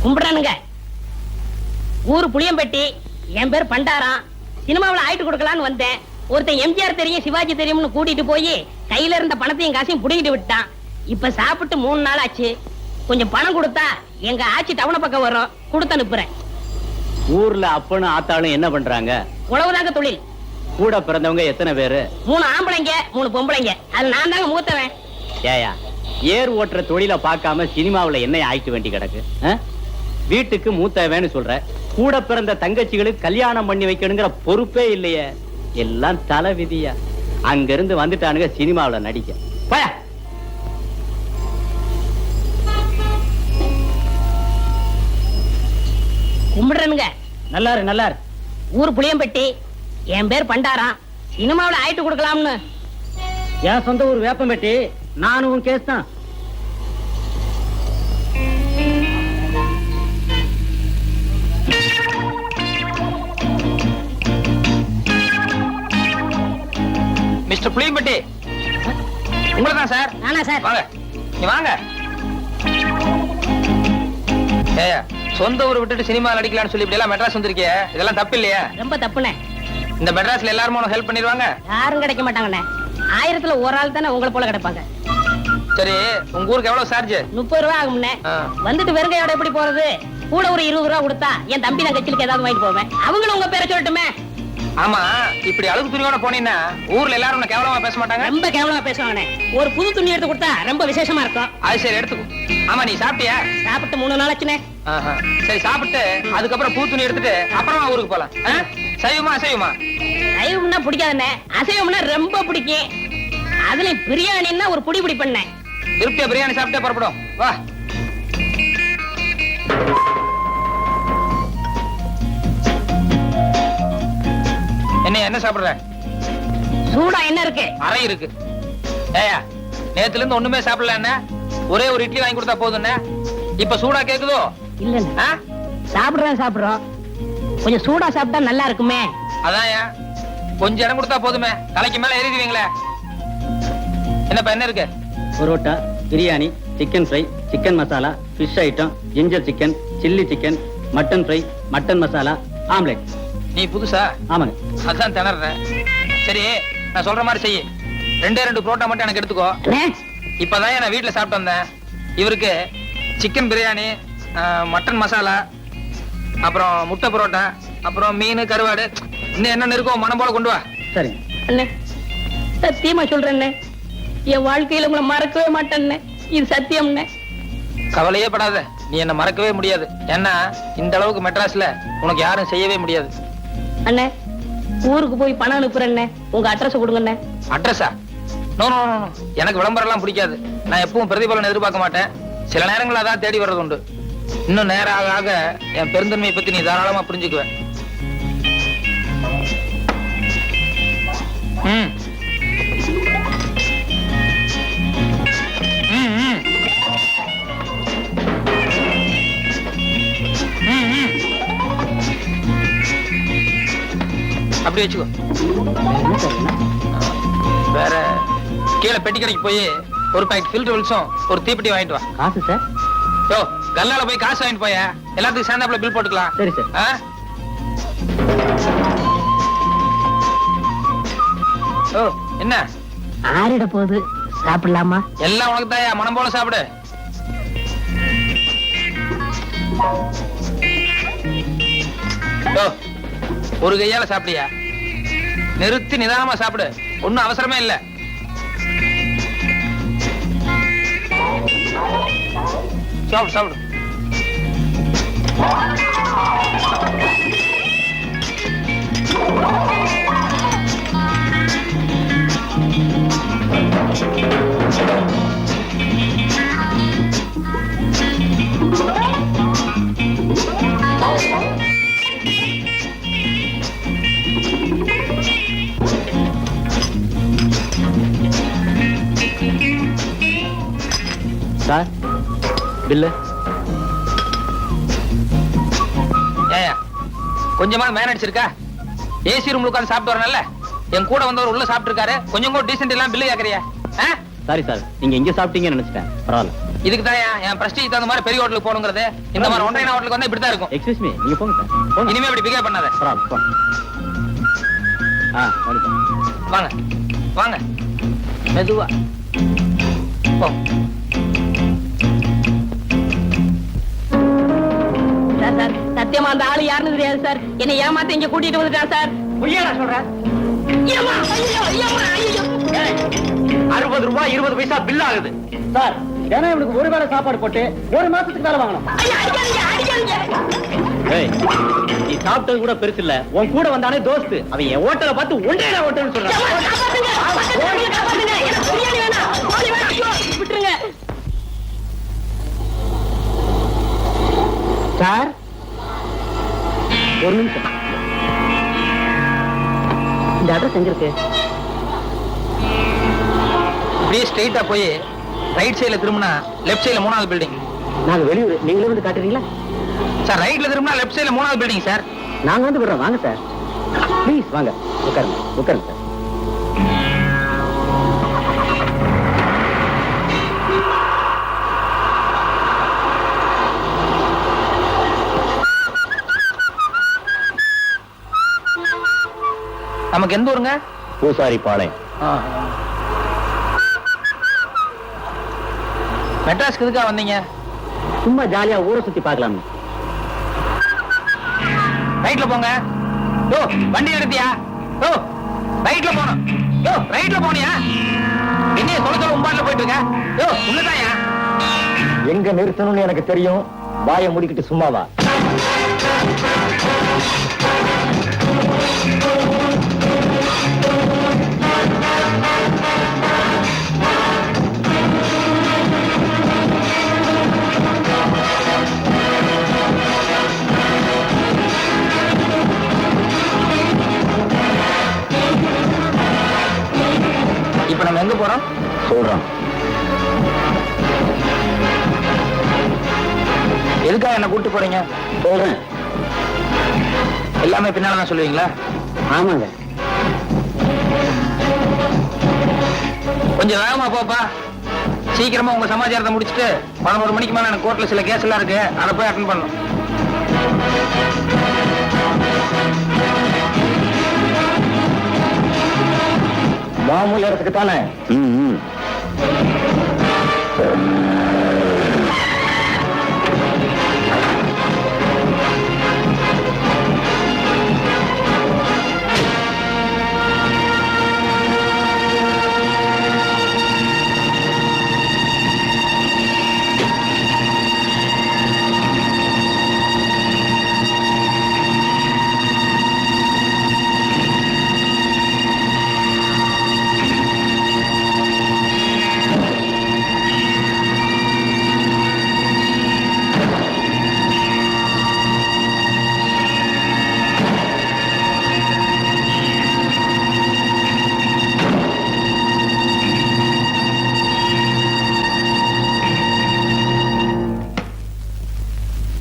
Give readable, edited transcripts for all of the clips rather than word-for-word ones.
கும்பிடுறானுங்க. ஊரு புளியம்பட்டி, என் பேர் பண்டாரம். சினிமாவில் ஆயிட்டு கொடுக்கலான்னு வந்தேன். ஒருத்தன் எம்ஜிஆர் தெரியும் சிவாஜி தெரியும்னு கூட்டிட்டு போய் கையில இருந்த பணத்தையும் காசையும் புடிங்கிட்டு விட்டான். இப்ப சாப்பிட்டு 3 நாள் ஆச்சு. கொஞ்சம் பணம் கொடுத்தா எங்க ஆட்சி டவுன பக்கம் வரும், கொடுத்து அனுப்புறேன். ஊர்ல அப்பனும் ஆத்தாளும் என்ன பண்றாங்க? உழவுதாங்க தொழில். கூட பிறந்தவங்க எத்தனை பேரு? 3 ஆம்பளைங்க 3 பொம்பளைங்க. அது நான் தாங்க மூத்தவன். ஏயா ஏர் ஓட்டுற தொழில பார்க்காம சினிமாவுல என்ன ஆயிக்க வேண்டி கிடக்கு? வீட்டுக்கு மூத்தவன்னு சொல்ற, கூட பிறந்த தங்கச்சிகளுக்கு கல்யாணம் பண்ணி வைக்கணுங்கிற பொறுப்பே இல்லையே. எல்லாம் தலை விதியா. அங்க இருந்து வந்துட்டானுங்க சினிமாவுல நடிக்க. போயா. கும்பிடுறனுங்க. நல்லாரு நல்லாரு. ஊர் புளியம்பட்டி, என் பேர் பண்டாரம். சினிமாவில் ஆயிட்டு கொடுக்கலாம்னு. என் சொந்த ஊர் வேப்பம்பட்டி. நானும் கேஸ் தான். மிஸ்டர் புளியம்பட்டி, உங்களை தான் சார். நானா சார்? வாங்க, நீ வாங்க. ஏயா, சொந்த ஊரை விட்டுட்டு சினிமா நடிக்கலாம்னு சொல்லி இப்படி எல்லாம் மெட்ராஸ் வந்திருக்கிய, இதெல்லாம் தப்பு இல்லையா? ரொம்ப தப்புண்ணே. இந்த மெட்ராஸ்ல எல்லாரும் உனக்கு ஹெல்ப் பண்ணிடுவாங்க? யாரும் கிடைக்க மாட்டாங்கண்ணே. 1000ல ஒரு ஆள் தானே உங்களை போல கிடைப்பாங்க. சரி, உங்க ஊருக்கு எவ்வளவு சார்ஜ்? 30 ரூபா ஆகும்ண்ணே. வந்துட்டு வெறுங்கையோட எப்படி போறது? கூட ஒரு 20 ரூபா கொடுத்தா என் தம்பி நான் கட்சிலுக்கு ஏதாவது வாங்கிட்டு போவேன். அவங்களும் உங்க பேரை சொல்லட்டுமே. ஆமா, இப்படி அழுகு துணியோட போனீங்கன்னா ஊர்ல எல்லாரும் உன்னை கேவலமா பேச மாட்டாங்க? ரொம்ப கேவலமா பேசுவாங்கண்ணே. ஒரு புது துணி எடுத்து கொடுத்தா ரொம்ப விசேஷமா இருக்கும். அது சரி, எடுத்துக்கோ. ஆமா, நீ சாப்பிட்டியா? சாப்பிட்டு 3 நாள் ஆச்சுண்ணே. சரி, சாப்பிட்டு அதுக்கப்புறம் பூ துணி எடுத்துட்டு அப்புறமா ஊருக்கு போலாம். சைவமா அசைவமா? சைவம்னா பிடிக்காதுண்ணே, அசைவம்னா ரொம்ப பிடிக்கும். அதுல பிரியாணின்னா ஒரு புடி புடி பண்ணேன். திருப்தியா பிரியாணி சாப்பிட்டே புறப்படும். வா. என்ன சாப்பிடுற? சூடா என்ன இருக்கு? அறை இருக்கு. ஏயா, நேத்துல இருந்து ஒண்ணுமே சாப்பிடல. என்ன ஒரே ஒரு இட்லி வாங்கி கொடுத்தா போதும். இப்ப சூடா கேக்குதோ? இல்ல, சாப்பிடுறோம். கொஞ்சம் சூடா சாப்பிட்டா நல்லா இருக்குமே. அதான் கொஞ்சம் இடம் கொடுத்தா போதுமே, தலைக்கு மேல ஏறிடுவீங்களே. என்னப்பா என்ன இருக்கு? Parotta, biryani, chicken fry, chicken masala, fish item, ginger chicken, chilli chicken, mutton fry, mutton masala, omelette. நீ புதுசா? ஆமாங்க. அதான் திணறேன். சரி, நான் சொல்ற மாதிரி செய்ய. 2 புரோட்டா மட்டும் எனக்கு எடுத்துக்கோ. இப்பதான் நான் வீட்டுல சாப்பிட்டு வந்தேன். இவருக்கு சிக்கன் பிரியாணி, மட்டன் மசாலா, அப்புறம் முட்டை புரோட்டா, அப்புறம் மீன், கருவாடு, இன்னும் என்னென்ன இருக்கோ மனம் போல கொண்டு வா. சரி அண்ணே, சத்தியமா சொல்றேன், என் வாழ்க்கையில உங்களை மறக்கவே மாட்டேன்னு. இது சத்தியம்னே. கவலையே படாத, நீ என்ன மறக்கவே முடியாது. ஏன்னா இந்த அளவுக்கு மெட்ராஸ்ல உனக்கு யாரும் செய்யவே முடியாது. அண்ணே, ஊருக்கு போய் பணம் அனுப்புறேன்னே, உங்க அட்ரஸ் கொடுங்கண்ணே. அட்ரஸா? நோ நோ நோ, எனக்கு விளம்பரம் எல்லாம் பிடிக்காது. நான் எப்பவும் பிரதிபலன் எதிர்பார்க்க மாட்டேன். சில நேரங்கள் அதான் தேடி வர்றது உண்டு. இன்னும் நேரம் ஆக ஆக என் பெருந்தன்மையை பத்தி நீ தாராளமா புரிஞ்சுக்குவேன். அப்படி வச்சுக்கோ. வேற கீழே பெட்டி கடைக்கு போய் ஒரு பாக்கெட் ஃபில்டர் வில்ஸும் ஒரு தீப்பெட்டி வாங்கிட்டு வா. காசு சார்? யோ, கல்லால போய் காசு வாங்கிட்டு போய, எல்லாத்துக்கும் சேர்ந்தாப்புல பில் போட்டுக்கலாம். சரி சார். ஓ, என்ன ஆறிட போகுது, சாப்பிடலாமா? எல்லாம் உனக்கு தாயா, மனம் போல சாப்பிடு. ஒரு கையால சாப்பிடியா? நிறுத்தி நிதானமா சாப்பிடு, ஒண்ணும் அவசரமே இல்ல. சாப்பிடு சாப்பிடு. Sir, bill. ஏயா, கொஞ்சமா மேனேஜ் இருக்கா? ஏசி ரூம்ல உட்கார்ந்து சாப்பிட்டு வரணும்ல. என் கூட வந்தவர் உள்ள சாப்பிட்டு இருக்காரு, கொஞ்சம் கூட டீசென்ட் எல்லாம் பில்லு கேக்குறியா? சாரி சார், நீங்க இங்க சாப்பிட்டீங்கன்னு நினைச்சிட்டேன். பரவாயில்ல. இதுக்கு தான் என் பிரஸ்டீஜ் தகுந்த மாதிரி பெரிய ஹோட்டலுக்கு போகணுங்கிறது. இந்த மாதிரி ஒன்றைய ஹோட்டலுக்கு வந்து இப்படித்தான் இருக்கும். எக்ஸ்கியூஸ் மீ, நீங்க போங்க சார். போங்க. இனிமே இப்படி பிகேவ் பண்ணாத. பரவாயில்ல, போங்க. மறுபடியும். வாங்க வாங்க மெதுவா போ. சார் சார் சத்தியமா அந்த ஆளு யாருன்னு தெரியாது சார். என்னை ஏமாத்த இங்க கூட்டிட்டு வந்துட்டான் சார். பொய்யாடா சொல்ற? ஐயம்மா, ஐயோ, ஐயம்மா, ஐயோ. 60 ரூபாய் 20 பைசா பில் ஆகுது சார். ஏன்னா இவனுக்கு ஒரு வேளை சாப்பாடு போட்டு ஒரு மாசத்துக்கு மேல வாங்கணும். ஐயா, அடிக்காதீங்க, அடிக்காதீங்க. ஏய், நீ சாப்பிட்டது கூட பெருசு இல்ல. உன் கூட வந்தானே தோஸ்து, அவன் என் ஹோட்டலை பார்த்து ஒன்றே ஹோட்டல்னு சொல்றான். ஐயா, காப்பாத்துங்க, காப்பாத்துங்க, காப்பாத்துங்க. எனக்கு பிரியாணி வேணாம், கோழி வேணாம். ஐயோ, விட்டுருங்க சார். ஒரு நிமிஷம். இந்த அட்ரஸ் எங்க இருக்கு? இப்படியே ஸ்ட்ரைட்டா போய் ரைட் சைடுல திரும்பினா லெஃப்ட் சைடுல 3வது பில்டிங். நாங்க வெளியூர், நீங்களே வந்து காட்டுறீங்களா? சார் ரைட்ல திரும்பினா லெஃப்ட் சைடுல 3வது பில்டிங் சார். நாங்க வந்து விடுறோம், வாங்க சார். ப்ளீஸ் வாங்க, உட்காருங்க, உட்காருங்க சார். நமக்கு எந்த ஊருங்க? பூசாரி பாளையம். மெட்ராஸ்க்கு எதுக்கா வந்தீங்க? சும்மா ஜாலியா ஊரை சுத்தி பார்க்கலாம். ரைட்ல போங்க. யோ, வண்டி எடுத்தியா? யோ, ரைட்ல போணும். யோ, ரைட்ல போனியா? என்ன சொல்ல உம்பாட்ல போயிட்டு இருக்க? யோ, உள்ளதாயா? எங்க நிறுத்தணும்னு எனக்கு தெரியும். வாயை முடிக்கிட்டு சும்மாவா? இப்ப நம்ம எங்க போறோம்? சொல்றோம். எதுக்காக என்ன கூட்டு போறீங்க? சொல்றேன். எல்லாமே பின்னால தான் சொல்லுவீங்களா? ஆமாங்க. கொஞ்சம் வேகமா போப்பா. சீக்கிரமா உங்க சமாச்சாரத்தை முடிச்சுட்டு 11 மணிக்கு மேல எனக்கு கோர்ட்ல சில கேஸ் எல்லாம் இருக்கு, அதை போய் அட்டன் பண்ணணும். மாமூல் இடத்துக்கு தானே?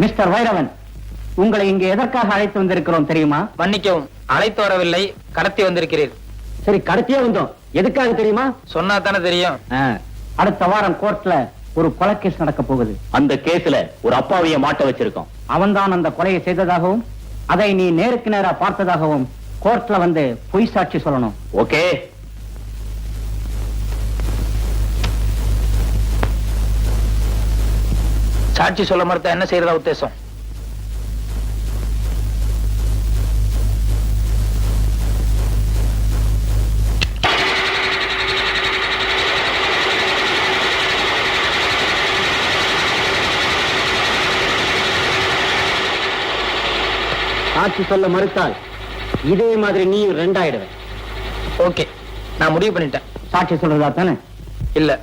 மிஸ்டர் வைரவன், உங்களை இங்கே எதற்காக அழைத்து வந்திருக்கிறோம் தெரியுமா? மன்னிக்கவும், அழைத்து வரவில்லை, கடத்தி வந்திருக்கிறீர். சரி, கடத்தியே வந்தோம். எதுக்காக தெரியுமா? சொன்னா தானே தெரியும். அடுத்த வாரம் கோர்ட்ல ஒரு கொலை கேஸ் நடக்க போகுது. அந்த கேஸ்ல ஒரு அப்பாவிய மாட்ட வச்சிருக்கோம். அவன்தான் அந்த கொலையை செய்ததாகவும் அதை நீ நேருக்கு நேரா பார்த்ததாகவும் கோர்ட்ல வந்து பொய் சாட்சி சொல்லணும். ஓகே? சாட்சி சொல்ல மறுத்தா என்ன செய்யறதா உத்தேசம்? சாட்சி சொல்ல மறுத்தால் இதே மாதிரி நீ 2 ஆயிடுவ. ஓகே, நான் முடிவு பண்ணிட்டேன். சாட்சி சொல்றதா தானே? இல்ல,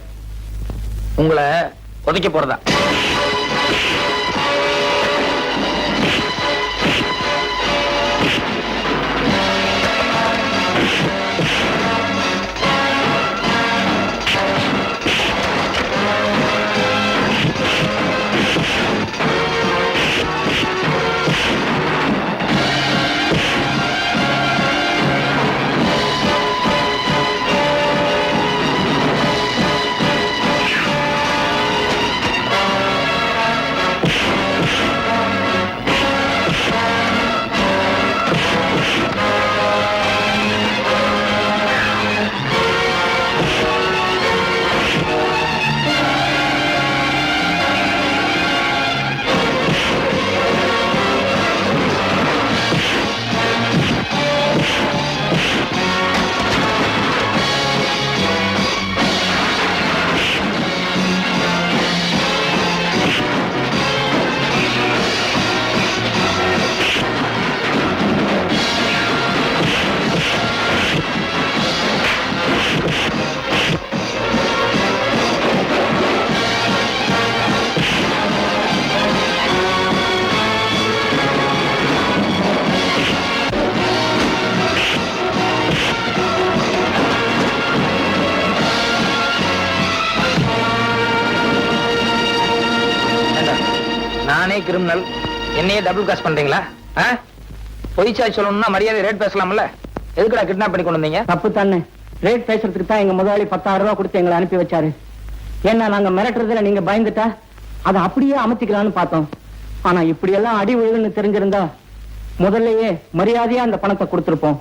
உங்களை உதைக்க போறதா. நானே கிரிமினல், என்னையே டபுள் காசு பண்றீங்களா? பொய் சாய் சொல்லணும்னா மரியாதை ரேட் பேசலாம்ல? எதுக்குடா கிட்னாப் பண்ணி கொண்டு வந்தீங்க? தப்பு தானே. ரேட் பேசுறதுக்கு தான் எங்க முதலாளி 10,000 ரூபாய் கொடுத்து எங்களை அனுப்பி வச்சாரு. ஏன்னா நாங்க மிரட்டுறதுல நீங்க பயந்துட்டா அதை அப்படியே அமர்த்திக்கலாம்னு பார்த்தோம். ஆனா இப்படி எல்லாம் அடி விழுதுன்னு தெரிஞ்சிருந்தா முதல்லயே மரியாதையா அந்த பணத்தை கொடுத்திருப்போம்.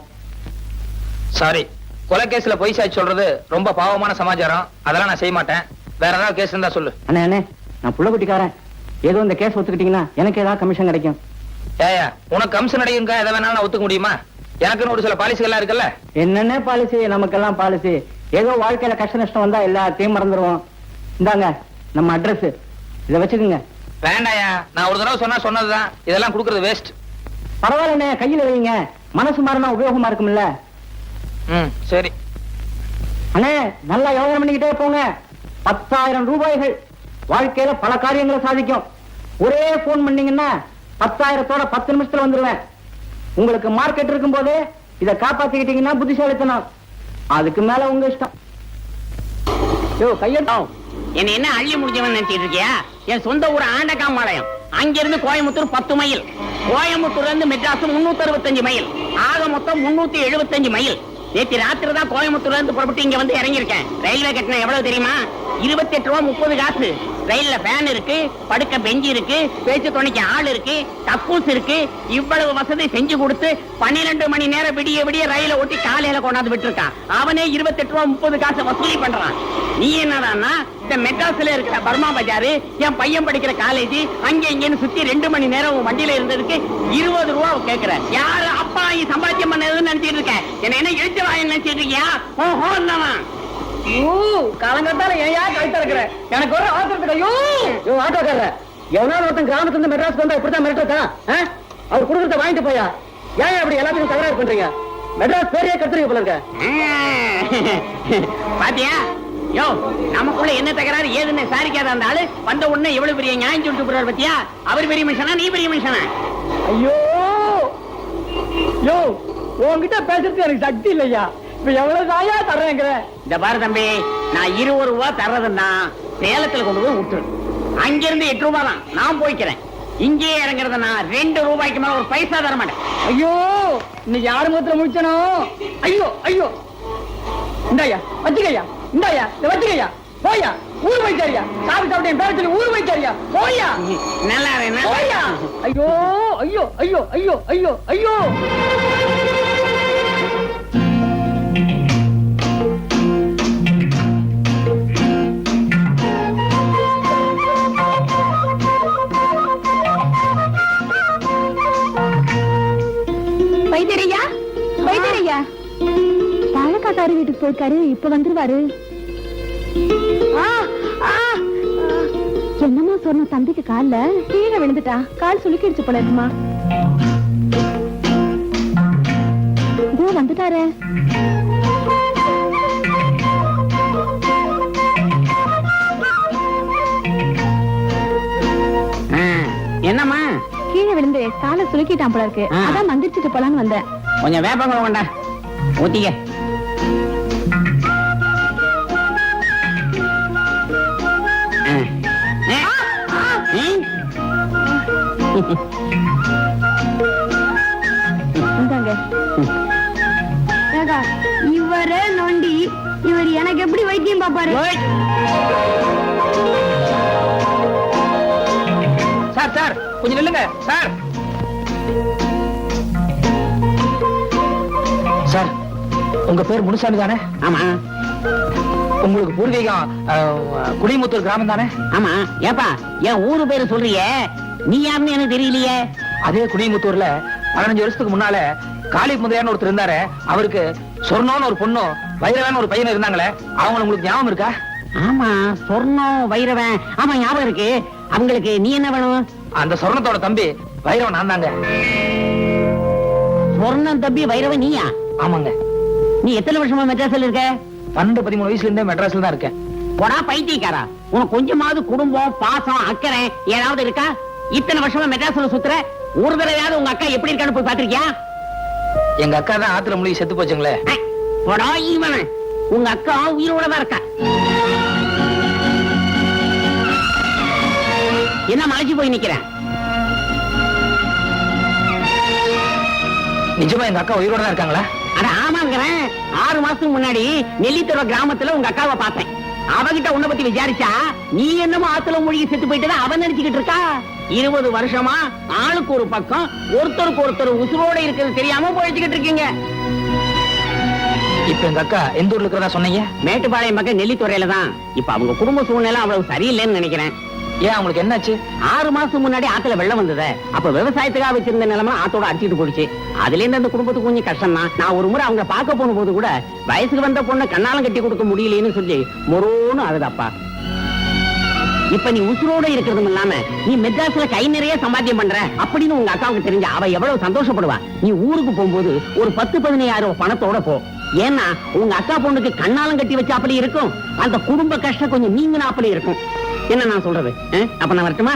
சாரி, கொலை கேஸ்ல பொய் சாய் சொல்றது ரொம்ப பாவமான சமாச்சாரம். அதெல்லாம் நான் செய்ய மாட்டேன். வேற ஏதாவது கேஸ் இருந்தா சொல்லு. அண்ணே அண்ணே, நான் புள்ள குட்டிக்காரன். ஏதோ இந்த கேஸ் ஒத்துக்கிட்டீங்கன்னா எனக்கு ஏதாவது கமிஷன் கிடைக்கும். ஏயா, உனக்கு கமிஷன் அடையுங்க, எதை வேணாலும் நான் ஒத்துக்க முடியுமா? எனக்குன்னு ஒரு சில பாலிசிகள்லாம் இருக்குல்ல. என்னென்ன பாலிசி? நமக்கெல்லாம் பாலிசி. ஏதோ வாழ்க்கையில கஷ்ட நஷ்டம் வந்தா எல்லாத்தையும் மறந்துடுவோம். இந்தாங்க நம்ம அட்ரஸ், இதை வச்சுக்கோங்க. வேண்டாயா, நான் ஒரு தடவை சொன்னதுதான். இதெல்லாம் கொடுக்கறது வேஸ்ட். பரவாயில்லண்ணே, கையில வைங்க. மனசு மாறினா உபயோகமா இருக்கும்ல. சரி அண்ணே, நல்லா யோசனை பண்ணிக்கிட்டே போங்க. 10,000 ரூபாய்கள் வாழ்க்கையில பல காரியங்களை சாதிக்கும். ஒரே போன் பண்ணீங்கன்னா 10,000தோட 10 நிமிஷத்துல வந்துருவேன். உங்களுக்கு மார்க்கெட் இருக்கும் போதே இதை காப்பாத்திக்கிட்டீங்கன்னா புத்திசாலித்தனம். அதுக்கு மேல உங்க இஷ்டம். யோ கையெழுத்தோம். என்ன என்ன அள்ளி முடிஞ்சவன் நினைச்சிட்டு இருக்கியா? என் சொந்த ஊர் ஆண்டகாம்பாளையம். அங்கிருந்து கோயம்புத்தூர் 10 மைல். கோயம்புத்தூர்ல இருந்து மெட்ராஸ் 365 மைல். ஆக மொத்தம் 375 மைல். நேற்று ராத்திரி தான் கோயம்புத்தூர்ல இருந்து புறப்பட்டு இங்க வந்து இறங்கியிருக்கேன். ரயில்வே கட்டணம் எவ்வளவு தெரியுமா? 28 ரூபா 30 காசு. ரயில்ல ஃபேன் இருக்கு, படுக்க பெஞ்சு இருக்கு, பேச்சு துணைக்கு ஆள் இருக்கு, கக்கூஸ் இருக்கு. இவ்வளவு வசதி செஞ்சு கொடுத்து 12 மணி நேரம் விடிய விடிய ரயில ஓட்டி காலையில கொண்டாந்து விட்டுருக்கான். அவனே 28 ரூபா 30 காசு வசூலி பண்றான். நீ என்னடான்னா இந்த மெட்ராஸ்ல இருக்கிற பர்மா பஜாரு, என் பையன் படிக்கிற காலேஜ், அங்க இங்கன்னு சுத்தி 2 மணி நேரம் உன் வண்டியில இருந்ததுக்கு 20 ரூபா கேக்குற. யாரு அப்பா நீ சம்பாத்தியம் பண்ணதுன்னு நினைச்சிட்டு இருக்க? என்ன எழுத்து வாங்க நினைச்சிட்டு இருக்கியா? ஓஹோ என்னவன் காலங்கத்தால ஏயா கழுத்த இருக்கிற? எனக்கு ஒரு ஆத்திரத்துக்கு ஐயோ ஆட்டோக்கார எவனாலும் ஒருத்தன் கிராமத்துல இருந்து மெட்ராஸ்க்கு வந்தா இப்படித்தான் மிரட்டா? அவர் குடுக்கறத வாங்கிட்டு போயா? ஏன் அப்படி எல்லாத்தையும் தகராறு பண்றீங்க? மெட்ராஸ் பேரையே கத்துறீங்க போல இருக்க. பாத்தியா? யோ, நமக்குள்ள என்ன தகராறு ஏதுன்னு சாரிக்காத அந்த ஆளு வந்த உடனே எவ்வளவு பெரிய நியாயம் சொல்லிட்டு போறாரு பாத்தியா? அவர் பெரிய மனுஷனா, நீ பெரிய மனுஷனா? ஐயோ யோ, உன்கிட்ட பேசுறதுக்கு எனக்கு சக்தி இல்லையா. இப்ப எவ்வளவு தாயா தர்றேங்கிற? இந்த பாரு தம்பி, நான் 20 ரூபா தர்றதுன்னா சேலத்துல கொண்டு போய் விட்டுரு. அங்கிருந்து 8 ரூபாய் தான் நான் போய்க்கிறேன். இங்கே இறங்குறதுன்னா 2 ரூபாய்க்கு மேல ஒரு பைசா தர மாட்டேன். ஐயோ, இன்னைக்கு யாரு முகத்துல முடிச்சனோ? ஐயோ ஐயோ, இந்தாயா வச்சுக்கையா, இந்தாயா வச்சுக்கையா, போயா ஊர் வைக்காரியா, சாப்பிட்டு சாப்பிட்டு என் பேர சொல்லி ஊர் வைக்காரியா, போயா நல்லா போயா. ஐயோ ஐயோ ஐயோ ஐயோ ஐயோ ஐயோ. வைத்தியரையா, வைத்தியரையா, பாலக்காட்டாரு வீட்டுக்கு போயிருக்காரு, இப்ப வந்துருவாரு. என்னமா சொன்ன தம்பிக்கு கால்ல கீழே விழுந்துட்டா, கால் சுளுக்கிடுச்சு போல இருக்குமா. இதோ வந்துட்டாரு. என்னம்மா? கீழே விழுந்து காலை சுளுக்கிட்டான் போல இருக்கு. அதான் மந்திரிச்சிட்டு போலான்னு வந்தேன். கொஞ்சம் வேப்பங்க கொண்டா ஊத்திக்க. இவரே நொண்டி, இவர் எனக்கு எப்படி வைத்தியம் பாப்பாரு? சார் சார் கொஞ்சம் நில்லுங்க சார். சார், உங்க பேர் முனுசாமி தானே? ஆமா. உங்களுக்கு பூர்வீகம் குடிமுத்தூர் கிராமம் தானே? ஆமா. ஏப்பா, என் ஊரு பேரு சொல்றியே, நீ யாருன்னு எனக்கு தெரியலையே. அதே குடிமுத்தூர்ல 15 வருஷத்துக்கு முன்னால காளி முதலியார்னு ஒருத்தர் இருந்தாரு. அவருக்கு சொர்ணோன்னு ஒரு பொண்ணும் வைரவன் ஒரு பையனும் இருந்தாங்களே, அவங்க உங்களுக்கு ஞாபகம் இருக்கா? ஆமா, சொர்ணம் வைரவன், ஆமா ஞாபகம் இருக்கு. அவங்களுக்கு நீ என்ன வேணும்? அந்த சொர்ணத்தோட தம்பி வைரவன் நான் தாங்க. சொர்ணம் தம்பி வைரவன் நீயா? ஆமாங்க. நீ எத்தனை வருஷமா மெட்ராஸ்ல இருக்க? 12-13 வயசுல இருந்தே மெட்ராஸ்ல தான் இருக்கேன். போடா பைத்தியக்காரா, உனக்கு கொஞ்சமாவது குடும்பம் பாசம் அக்கறை ஏதாவது இருக்கா? இத்தனை வருஷமா மெட்ராஸ்ல சுத்துற, ஒரு தடவையாவது உங்க அக்கா எப்படி இருக்கான்னு போய் பாத்திருக்கியா? எங்க அக்கா தான் ஆத்துல முழுகி செத்து போச்சுங்களே. போடா இவன, உங்க அக்கா உயிரோட தான் இருக்கா. என்ன மலைச்சு போய் நிக்கிறேன்? நிஜமா எங்க அக்கா உயிரோட தான் இருக்காங்களா? அட ஆமாங்கிறேன். 6 மாசத்துக்கு முன்னாடி நெல்லித்துறை கிராமத்துல உங்க அக்காவை பார்த்தேன். அவகிட்ட உன்னை பத்தி விசாரிச்சா நீ என்னமோ ஆத்துல மூழ்கி செத்து போயிட்டு அவன் நினைச்சுக்கிட்டு இருக்கா. 20 வருஷமா ஆளுக்கு ஒரு பக்கம் ஒருத்தருக்கு ஒருத்தர் உசுரோட இருக்கிறது தெரியாம போயிச்சுக்கிட்டு இருக்கீங்க. இப்ப எங்க அக்கா எந்த ஊர்ல இருக்கிறதா சொன்னீங்க? மேட்டுப்பாளையம் பக்கம் நெல்லித்துறையில தான். இப்ப அவங்க குடும்ப சூழ்நிலை அவ்வளவு சரியில்லைன்னு நினைக்கிறேன். ஏன் உங்களுக்கு என்னாச்சு? 6 மாசம் முன்னாடி ஆத்துல வெள்ளம் வந்தது. அப்ப விவசாயத்துக்காக வச்சிருந்த நிலமா ஆத்தோட அடிச்சிட்டு போடுச்சு. அதுல இருந்து அந்த குடும்பத்துக்கு கொஞ்சம் கஷ்டம் தான். நான் ஒரு முறை அவங்க பார்க்க போன போது கூட வயசுக்கு வந்த பொண்ணை கண்ணாலம் கட்டி கொடுக்க முடியலன்னு சொல்லி மொரோன்னு அழுதாப்பா. இப்ப நீ உசுரோட இருக்கிறதும் இல்லாம நீ மெட்ராஸ்ல கை நிறைய சம்பாத்தியம் பண்ற அப்படின்னு உங்க அக்காவுக்கு தெரிஞ்ச அவ எவ்வளவு சந்தோஷப்படுவா. நீ ஊருக்கு போகும்போது ஒரு 10-15 பணத்தோட போ. ஏன்னா உங்க அக்கா பொண்ணுக்கு கண்ணாலம் கட்டி வச்ச அப்படி இருக்கும். அந்த குடும்ப கஷ்டம் கொஞ்சம் நீங்க அப்படி இருக்கும். என்ன நான் சொல்றது? அப்ப நான் வரட்டுமா?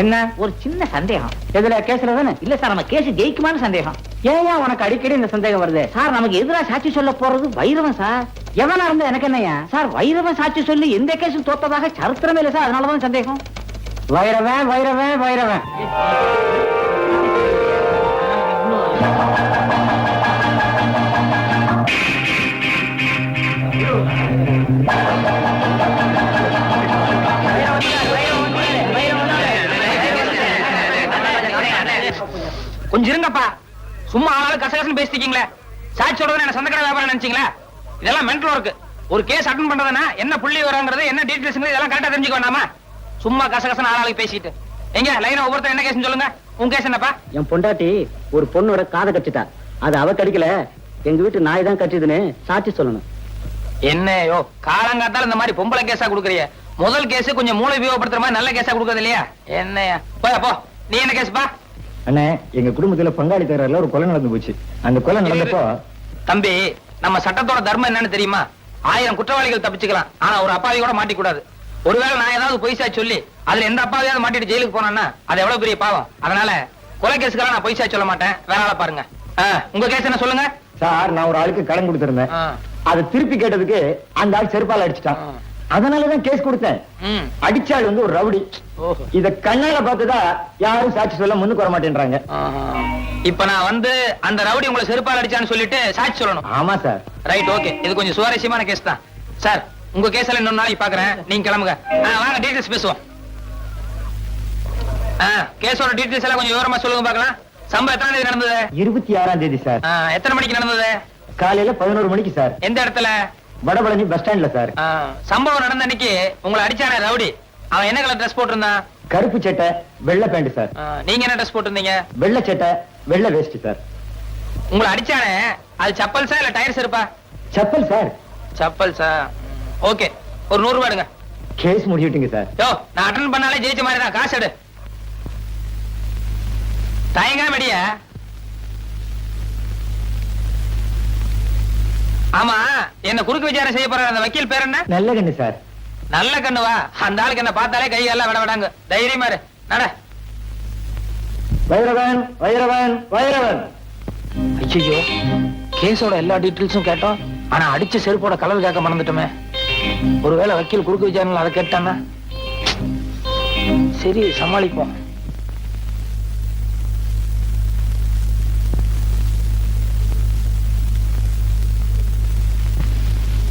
என்ன ஒரு சின்ன சந்தேகம். எதுல? கேஸ்ல தானே? இல்ல சார், நம்ம கேஸ் ஜெயிக்குமான்னு சந்தேகம். ஏன் உனக்கு அடிக்கடி இந்த சந்தேகம் வருது? சார், நமக்கு எதிரா சாட்சி சொல்ல போறது வைரவன் சார். எவனா இருந்தா எனக்கு என்னையா? சார், வைரவன் சாட்சி சொல்லி எந்த கேஸும் தோத்ததாக சரித்திரமே இல்ல சார். அதனாலதான் சந்தேகம். வைரவன் வைரவன் வைரவன். கொஞ்சம் இருங்கப்பா. சும்மா ஆளாளு கசகசன்னு பேசிட்டீங்களே. சாட்சி சொல்றது என்ன சொந்தக்கார வியாபாரம் நினைச்சீங்களா? இதெல்லாம் மென்டல் ஒர்க். ஒரு கேஸ் அட்டன் பண்றதுன்னா என்ன புள்ளி வராங்கிறது, என்ன டீடைல்ஸ், இதெல்லாம் கரெக்டா தெரிஞ்சுக்க வேண்டாமா? சும்மா கசகசன்னு ஆளாளுக்கு பேசிட்டு எங்க லைனா ஒவ்வொருத்தர் என்ன கேஸ்னு சொல்லுங்க. உங்க கேஸ் என்னப்பா? என் பொண்டாட்டி ஒரு பொண்ணோட காதை கட்டிட்டா. அது அவ கடிக்கல, எங்க வீட்டு நாய் தான் கட்டிதுன்னு சாட்சி சொல்லணும். என்னையோ காலங்காத்தால இந்த மாதிரி பொம்பளை கேஸா கொடுக்குறிய. முதல் கேஸ் கொஞ்சம் மூளை உபயோகப்படுத்துற மாதிரி நல்ல கேஸா கொடுக்கறது இல்லையா? என்னையா போயா போ. நீ என்ன கேஸ்பா? அண்ணே, எங்க குடும்பத்துல பங்காளி தகராறுல ஒரு கொலை நடந்து போச்சு. அந்த கொலை நடந்தப்போ தம்பி, நம்ம சட்டத்தோட தர்மம் என்னன்னு தெரியுமா? 1000 குற்றவாளிகள் தப்பிச்சுக்கலாம், ஆனா ஒரு அப்பாவி கூட மாட்டிக்கூடாது. ஒருவேளை நான் ஏதாவது பொய்சா சொல்லி அதுல எந்த அப்பாவியாவது மாட்டிட்டு ஜெயிலுக்கு போனான்னா அது எவ்வளவு பெரிய பாவம். அதனால கொலை கேஸுக்கெல்லாம் நான் பொய்சா சொல்ல மாட்டேன். வேற ஆளை பாருங்க. உங்க கேஸ் என்ன சொல்லுங்க சார். நான் ஒரு ஆளுக்கு கடன் கொடுத்திருந்தேன். அதை திருப்பி கேட்டதுக்கு அந்த ஆள் செருப்பால் அடிச்சிட்டான். அதனாலதான் கேஸ் கொடுத்தேன். அடிச்சாள் வந்து ஒரு ரவுடி. இத கண்ணால பார்த்ததா யாரும் சாட்சி சொல்ல முன்னுக்கு வர மாட்டேன்றாங்க. இப்ப நான் வந்து அந்த ரவுடி உங்களை செருப்பால் அடிச்சான்னு சொல்லிட்டு சாட்சி சொல்லணும். ஆமா சார். Right, okay. இது கொஞ்சம் சுவாரஸ்யமான கேஸ் தான் சார். உங்க கேஸ்ல இன்னொரு நாளைக்கு பாக்குறேன். நீங்க கிளம்புங்க. வாங்க டீடைல்ஸ் பேசுவோம். கேஸோட டீடைல்ஸ் எல்லாம் கொஞ்சம் விவரமா சொல்லுங்க பாக்கலாம். சம்பவம் எத்தனை தேதி நடந்தது? 26ஆம் தேதி சார். எத்தனை மணிக்கு நடந்தது? காலையில 11 மணிக்கு சார். எந்த இடத்துல? வடபழனி பஸ் ஸ்டாண்ட்ல சார். சம்பவம் நடந்த அன்னைக்கு உங்களை அடிச்சானே ரவுடி, அவன் என்ன கலர் ட்ரெஸ் போட்டிருந்தான்? கருப்பு சட்டை வெள்ளை பேண்ட் சார். நீங்க என்ன ட்ரெஸ் போட்டிருந்தீங்க? வெள்ளை சட்டை வெள்ளை வேஷ்டி சார். உங்களை அடிச்சானே அது சப்பல்ஸா இல்ல டயர்ஸ் இருப்பா? செப்பல் சார். சப்பல்ஸா? ஓகே, ஒரு 100 ரூபாய் எடுங்க. Case முடிவிட்டீங்க sir. யோ, நான் அட்டன் பண்ணாலே ஜெயிச்ச மாதிரி தான். காசு எடு. தயங்காம அடியா. ஆமா, என்ன குறுக்கு விசாரணை செய்ய போற அந்த வக்கீல் பேர் என்ன? நல்ல கண்ணு சார். நல்ல கண்ணுவா? அந்த ஆளுக்கு என்ன பார்த்தாலே கை எல்லாம் விட விடாங்க. தைரியமா இரு. நட. வைரவன் வைரவன் வைரவன். ஐயோ, கேஸோட எல்லா டீடைல்ஸும் கேட்டோம், ஆனா அடிச்ச செருப்போட கலர் கேட்க மறந்துட்டோமே. ஒருவேளை வக்கீல் குறுக்கு விசாரணை அதை கேட்டானா? சரி, சமாளிப்போம்.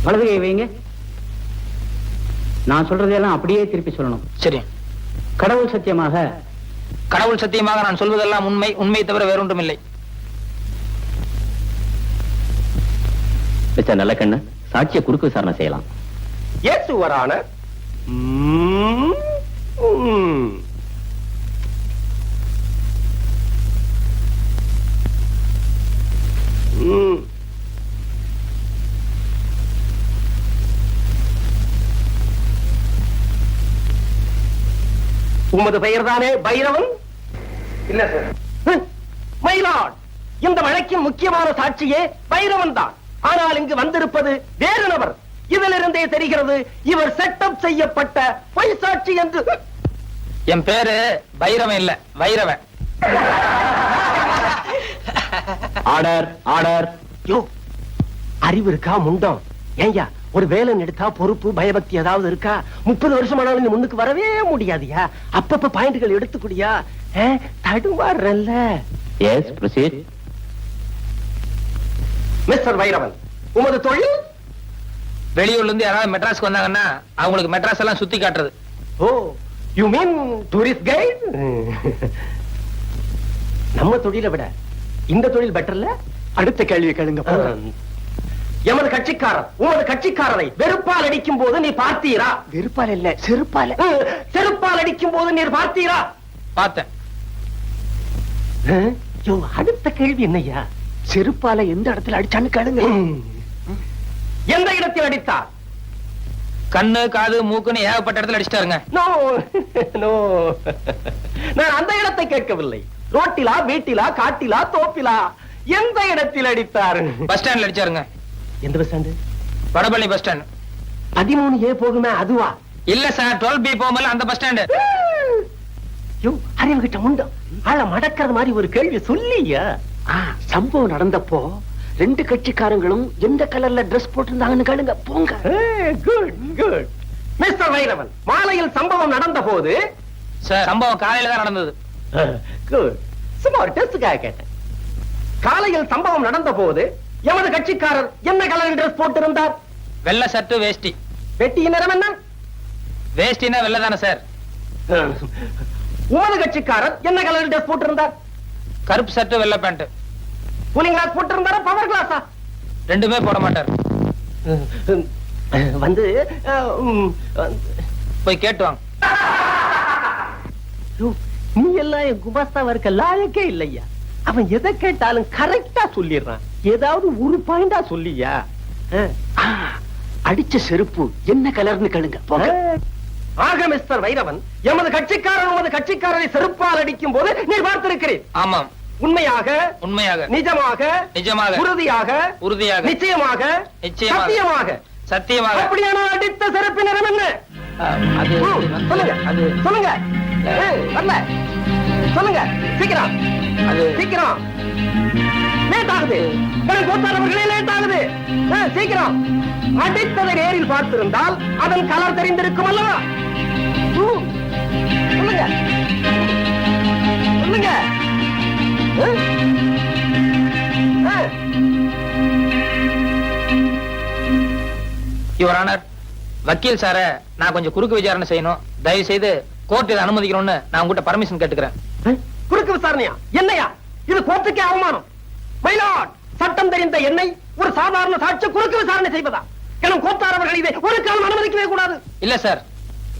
வலது கை வைங்க. நான் சொல்றதெல்லாம் அப்படியே திருப்பி சொல்லணும். சரி. கடவுள் சத்தியமாக. கடவுள் சத்தியமாக நான் சொல்வதெல்லாம் உண்மை, உண்மை தவிர வேறொன்றும் இல்லை. மிஸ்டர் நல்லக்கண்ணு, சாட்சியை குறுக்கு விசாரணை செய்யலாம். Yes your honour. உமது பெயர் தானே பைரவன்? இல்ல சார். மயிலாட், இந்த வழக்கின் முக்கியமான சாட்சியே பைரவன் தான். ஆனால் இங்கு வந்திருப்பது வேறு நபர். இதிலிருந்தே தெரிகிறது இவர் செட்டப் செய்யப்பட்ட பொய் சாட்சி என்று. என் பேரு பைரவன் இல்ல, வைரவன். Order order. யோ, அறிவு இருக்கா முண்டம்? ஏய்யா, ஒரு வேலை எடுத்தா பொறுப்பு பயபக்தி ஏதாவது இருக்கா? 30 வருஷம் ஆனாலும் நீ முன்னுக்கு வரவே முடியாதியா. அப்பப்ப பாயிண்ட்கள் எடுத்துக்கூடியா? தடுமாறல்ல. Yes proceed. மிஸ்டர் வைரவன், உமது தொழில்? வெளியூர்ல இருந்து யாராவது மெட்ராஸ்க்கு வந்தாங்கன்னா அவங்களுக்கு மெட்ராஸ் எல்லாம் சுத்தி காட்டுறது. ஓ, யூ மீன் டூரிஸ்ட் கைட்? நம்ம தொழிலை விட இந்த தொழில் பெட்டர்ல? அடுத்த கேள்வி கேளுங்க. எமது கட்சிக்காரர் உமது கட்சிக்காரரை வெறுப்பால் அடிக்கும் போது நீ பார்த்தீரா? வெறுப்பால் இல்ல, செருப்பால். செருப்பால் அடிக்கும் போது நீர் பார்த்தீரா? பார்த்தேன். அடுத்த கேள்வி என்னையா? செருப்பால எந்த இடத்துல அடிச்சான்னு கேளுங்க. எந்த இடத்தில் அடித்தார்? கண்ணு காது மூக்குன்னு ஏகப்பட்ட இடத்துல அடிச்சிட்டாருங்க. நோ நோ, நான் அந்த இடத்தை கேட்கவில்லை. ரோட்டிலா, வீட்டிலா, காட்டிலா, தோப்பிலா, எந்த இடத்தில் அடித்தார்? பஸ் ஸ்டாண்ட்ல அடிச்சாருங்க. எந்த bus stand? Vadapalli bus stand. 13A போகுமே அதுவா? இல்ல சார், 12B போகும்போது அந்த பஸ் ஸ்டாண்டு. அறிவு கிட்ட முண்டம் ஆள மடக்கிறது மாதிரி ஒரு கேள்வி சொல்லியா? சம்பவம் நடந்தப்போ 2 கட்சிக்காரங்களும் எந்த கலர்ல டிரஸ் போட்டிருந்தாங்கன்னு கேளுங்க. போங்க. Good good. மிஸ்டர் வைரவன், மாலையில் சம்பவம் நடந்த போது? சார், சம்பவம் காலையில தான் நடந்தது. குட். சும்மா ஒரு டெஸ்டுக்காக கேட்டேன். காலையில் சம்பவம் நடந்த போது எமது கட்சிக்காரர் என்ன கலர் டிரஸ் போட்டிருந்தார்? வெள்ளை சட்டு வேஷ்டி. வெட்டியின் நிறம் என்ன? வேஷ்டினா வெள்ளை தானே சார்? உமது கட்சிக்காரர் என்ன கலர் டிரஸ் போட்டிருந்தார்? கருப்பு சட்டு வெள்ளை பேண்ட். கூலிங் கிளாஸ் போட்டிருந்தாரா, பவர் கிளாஸா? ரெண்டுமே போட மாட்டார். வந்து போய் கேட்டு வாங்க. நீ எல்லாம் என் குமாஸ்தாவா இருக்க லாயக்கே இல்லையா. அவன் எதை கேட்டாலும் கரெக்டா சொல்லிடுறான். ஏதாவது ஒரு பாயிண்டா சொல்லியா? அடிச்ச செருப்பு என்ன கலர்னு கேளுங்க. ஆக மிஸ்டர் வைரவன், எமது கட்சிக்காரன் உமது கட்சிக்காரரை செருப்பால் அடிக்கும் போது நீ பார்த்திருக்கிறேன். ஆமாம். உண்மையாக? உண்மையாக. நிஜமாக? நிஜமாக. உறுதியாக? உறுதியாக. நிச்சயமாக? நிச்சயமாக. சத்தியமாக? சத்தியமாக. அப்படியான அடித்த செருப்பு நிறம் என்ன? அது சொல்லுங்க. அது சொல்லுங்க. வரல, சொல்லுங்க சீக்கிரம். அது சீக்கிரம். லேட் ஆகுது. கோத்தாரவர்களே லேட் ஆகுது. சீக்கிரம். அடித்ததை நேரில் பார்த்திருந்தால் அதன் கலர் தெரிந்திருக்கும் அல்லவா? சொல்லுங்க சொல்லுங்க. யுவர் ஆனர், வக்கீல் சார நான் கொஞ்சம் குறுக்கு விசாரணை செய்யணும். தயவு செய்து கோர்ட் இதை அனுமதிக்கணும்னு நான் உங்ககிட்ட பர்மிஷன் கேட்டுக்கிறேன். குறுக்கு விசாரணையா? என்னையா இது? கோர்ட்டுக்கே அவமானம். மயிலாட், சட்டம் தெரிந்த என்னை ஒரு சாதாரண சாட்சி குறுக்கு விசாரணை செய்வதா? எனும் கோத்தாரவர்கள் இதை ஒரு காலம் அனுமதிக்கவே கூடாது. இல்ல சார்,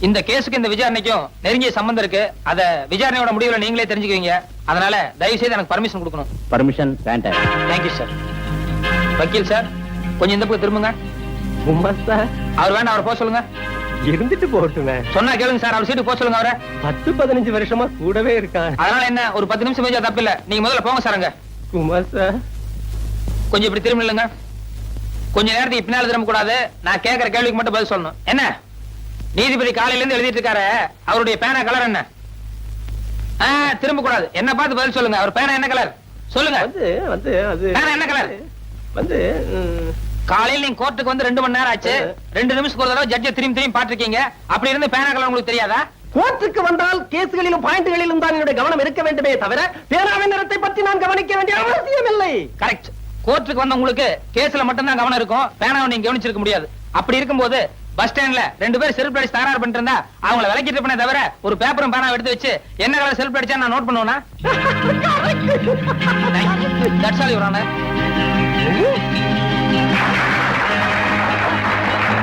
இந்த கேஸுக்கு இந்த விசாரணைக்கும் நெருங்கிய சம்பந்தம் இருக்கு. அத விசாரணையோட முடிவுல நீங்களே தெரிஞ்சுக்குவீங்க. அதனால தயவு செய்து எனக்கு பர்மிஷன் கொடுக்கணும். பர்மிஷன் வேண்டாம். Thank you sir. வக்கீல் சார், கொஞ்சம் இந்த பக்கம் திரும்புங்க. அவர் வேண்டாம், அவரை போக சொல்லுங்க. இருந்துட்டு போட்டுமே. சொன்னா கேளுங்க சார், அவர் சீட்டு போக சொல்லுங்க. அவரை 10-15 வருஷமா கூடவே இருக்கான். அதனால என்ன, ஒரு 10 நிமிஷம் பேச தப்பு இல்ல. நீங்க முதல்ல போங்க சார். அங்க குமார் சார், கொஞ்சம் இப்படி திரும்ப இல்லைங்க. கொஞ்ச நேரத்துக்கு பின்னால திரும்ப கூடாது. நான் கேட்கிற கேள்விக்கு மட்டும் பதில் சொல்லணும். என்ன நீதிபதி காலையில இருந்து எழுதிட்டு இருக்காரு, அவருடைய பேனா கலர் என்ன? திரும்ப கூடாது. என்ன பார்த்து பதில் சொல்லுங்க. அவர் பேனா என்ன கலர் சொல்லுங்க. பேனா என்ன கலர்? காலையில் நீங்க கோர்ட்டுக்கு வந்து 2 மணி நேரம் ஆச்சு. 2 நிமிஷத்துக்கு ஒரு தடவை ஜட்ஜை திரும்பி பாத்துருக்கீங்க. அப்படி இருந்து பேனா கலர் உங்களுக்கு தெரியாதா? கோர்ட்டுக்கு வந்தால் கேஸ்களிலும் பாயிண்ட்களிலும் தான் என்னுடைய கவனம் இருக்க வேண்டுமே தவிர பேனாவின் நிறத்தை பற்றி நான் கவனிக்க வேண்டிய அவசியம் இல்லை. கரெக்ட். கோர்ட்டுக்கு வந்த உங்களுக்கு கேஸ்ல மட்டும் தான் கவனம் இருக்கும். பேனாவை நீங்க கவனிச்சிருக்க முடியாது. அப்படி இருக்கும்போது பஸ் ஸ்டாண்ட்ல 2 பேர் செல்ஃப் அடிச்சு தகராறு பண்ணிட்டு இருந்தா அவங்கள விலக்கிட்டு பண்ண தவிர ஒரு பேப்பரும் பேனாவை எடுத்து வச்சு என்ன கலர் செல்ஃப் அடிச்சா நான் நோட் பண்ணுவேனா? That's all your honour.